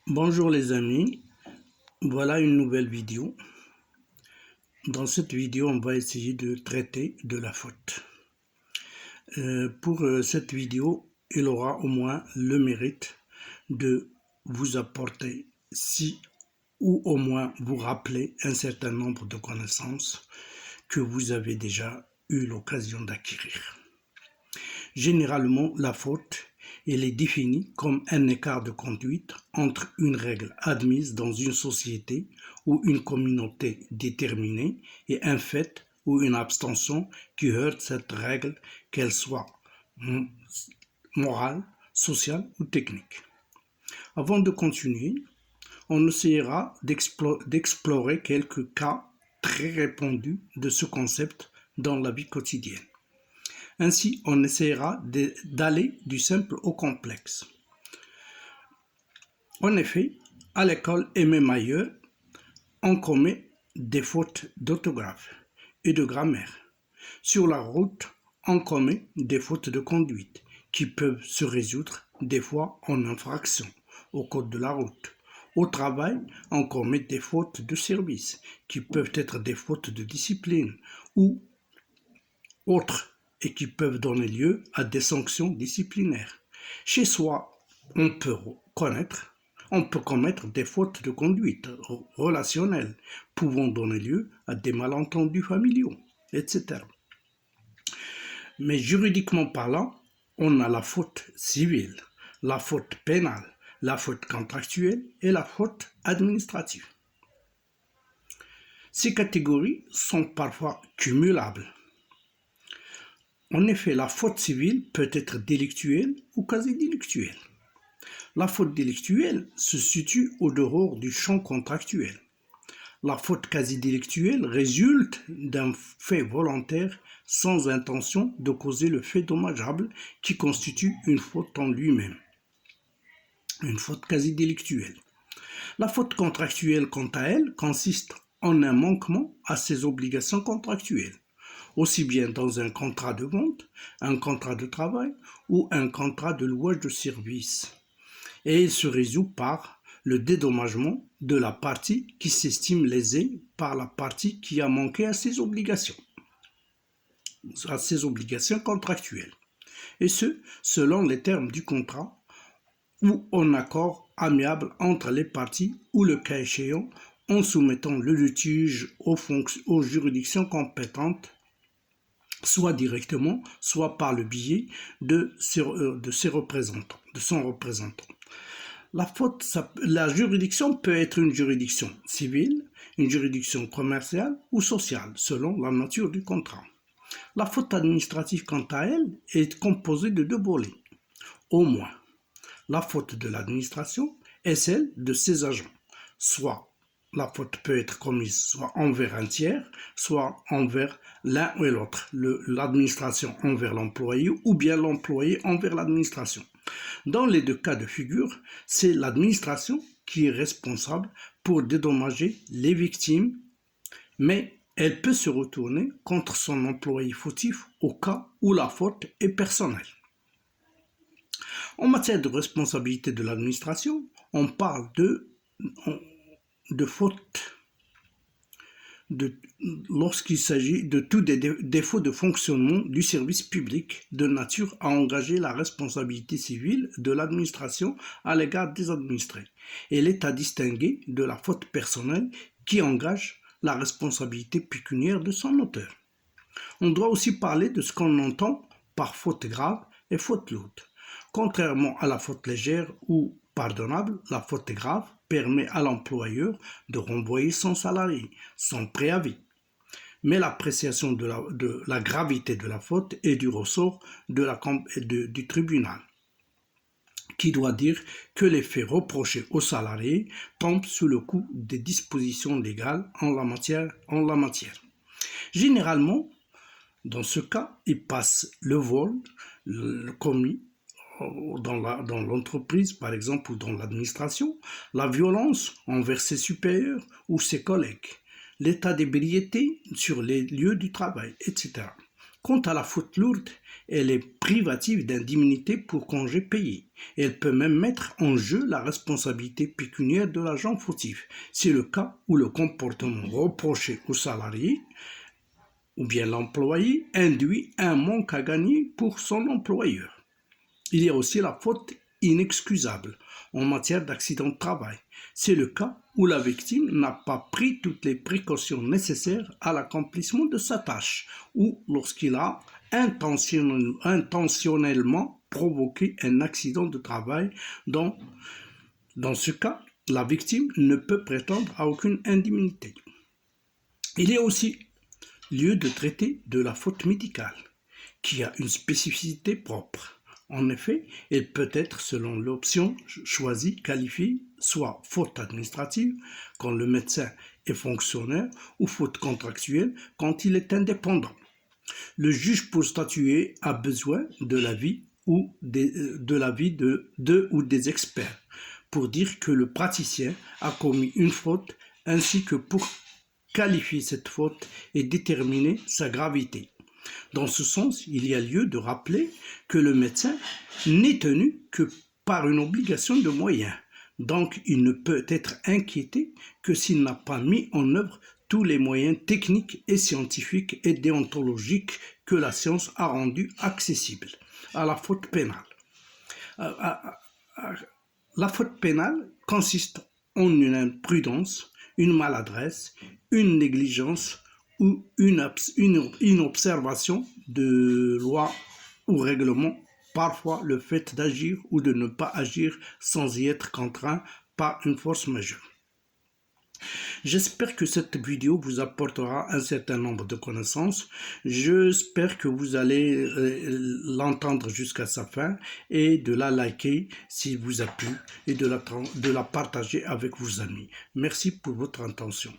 Bonjour les amis, voilà une nouvelle vidéo. Dans cette vidéo, on va essayer de traiter de la faute. Pour cette vidéo, il aura au moins le mérite de vous apporter, si ou au moins vous rappeler un certain nombre de connaissances que vous avez déjà eu l'occasion d'acquérir. Généralement, la faute, elle est définie comme un écart de conduite entre une règle admise dans une société ou une communauté déterminée et un fait ou une abstention qui heurte cette règle, qu'elle soit morale, sociale ou technique. Avant de continuer, on essaiera d'explorer quelques cas très répandus de ce concept dans la vie quotidienne. Ainsi, on essaiera d'aller du simple au complexe. En effet, à l'école et même ailleurs, on commet des fautes d'orthographe et de grammaire. Sur la route, on commet des fautes de conduite qui peuvent se résoudre des fois en infraction au code de la route. Au travail, on commet des fautes de service qui peuvent être des fautes de discipline ou autres et qui peuvent donner lieu à des sanctions disciplinaires. Chez soi, on peut commettre des fautes de conduite relationnelle pouvant donner lieu à des malentendus familiaux, etc. Mais juridiquement parlant, on a la faute civile, la faute pénale, la faute contractuelle et la faute administrative. Ces catégories sont parfois cumulables. En effet, la faute civile peut être délictuelle ou quasi-délictuelle. La faute délictuelle se situe au dehors du champ contractuel. La faute quasi-délictuelle résulte d'un fait volontaire sans intention de causer le fait dommageable qui constitue une faute en lui-même. Une faute quasi-délictuelle. La faute contractuelle, quant à elle, consiste en un manquement à ses obligations contractuelles, aussi bien dans un contrat de vente, un contrat de travail ou un contrat de louage de service. Et il se résout par le dédommagement de la partie qui s'estime lésée par la partie qui a manqué à ses obligations contractuelles. Et ce, selon les termes du contrat ou en accord amiable entre les parties ou le cas échéant en soumettant le litige aux juridictions compétentes, soit directement, soit par le biais de son représentant. La juridiction peut être une juridiction civile, une juridiction commerciale ou sociale, selon la nature du contrat. La faute administrative, quant à elle, est composée de deux volets, au moins. La faute de l'administration est celle de ses agents, soit la faute peut être commise soit envers un tiers, soit envers l'un ou l'autre, l'administration envers l'employé ou bien l'employé envers l'administration. Dans les deux cas de figure, c'est l'administration qui est responsable pour dédommager les victimes, mais elle peut se retourner contre son employé fautif au cas où la faute est personnelle. En matière de responsabilité de l'administration, on parle de faute lorsqu'il s'agit de tout défaut de fonctionnement du service public de nature à engager la responsabilité civile de l'administration à l'égard des administrés. Elle est à distinguer de la faute personnelle qui engage la responsabilité pécuniaire de son auteur. On doit aussi parler de ce qu'on entend par faute grave et faute lourde. Contrairement à la faute légère ou pardonnable, la faute grave permet à l'employeur de renvoyer son salarié sans préavis. Mais l'appréciation de la gravité de la faute est du ressort du tribunal, qui doit dire que les faits reprochés au salarié tombent sous le coup des dispositions légales en la matière. Généralement, dans ce cas, il passe le vol commis dans l'entreprise, par exemple, ou dans l'administration, la violence envers ses supérieurs ou ses collègues, l'état d'ébriété sur les lieux du travail, etc. Quant à la faute lourde, elle est privative d'indemnité pour congé payé. Elle peut même mettre en jeu la responsabilité pécuniaire de l'agent fautif. C'est le cas où le comportement reproché au salarié ou bien l'employé induit un manque à gagner pour son employeur. Il y a aussi la faute inexcusable en matière d'accident de travail. C'est le cas où la victime n'a pas pris toutes les précautions nécessaires à l'accomplissement de sa tâche ou lorsqu'il a intentionnellement provoqué un accident de travail. Dans ce cas, la victime ne peut prétendre à aucune indemnité. Il y a aussi lieu de traiter de la faute médicale, qui a une spécificité propre. En effet, elle peut être, selon l'option choisie, qualifiée soit faute administrative, quand le médecin est fonctionnaire, ou faute contractuelle, quand il est indépendant. Le juge pour statuer a besoin de l'avis de deux ou des experts pour dire que le praticien a commis une faute ainsi que pour qualifier cette faute et déterminer sa gravité. Dans ce sens, il y a lieu de rappeler que le médecin n'est tenu que par une obligation de moyens. Donc, il ne peut être inquiété que s'il n'a pas mis en œuvre tous les moyens techniques et scientifiques et déontologiques que la science a rendus accessibles à la faute pénale. La faute pénale consiste en une imprudence, une maladresse, une négligence ou une observation de loi ou règlement, parfois le fait d'agir ou de ne pas agir sans y être contraint par une force majeure. J'espère que cette vidéo vous apportera un certain nombre de connaissances. J'espère que vous allez l'entendre jusqu'à sa fin et de la liker s'il vous a plu et de la partager avec vos amis. Merci pour votre attention.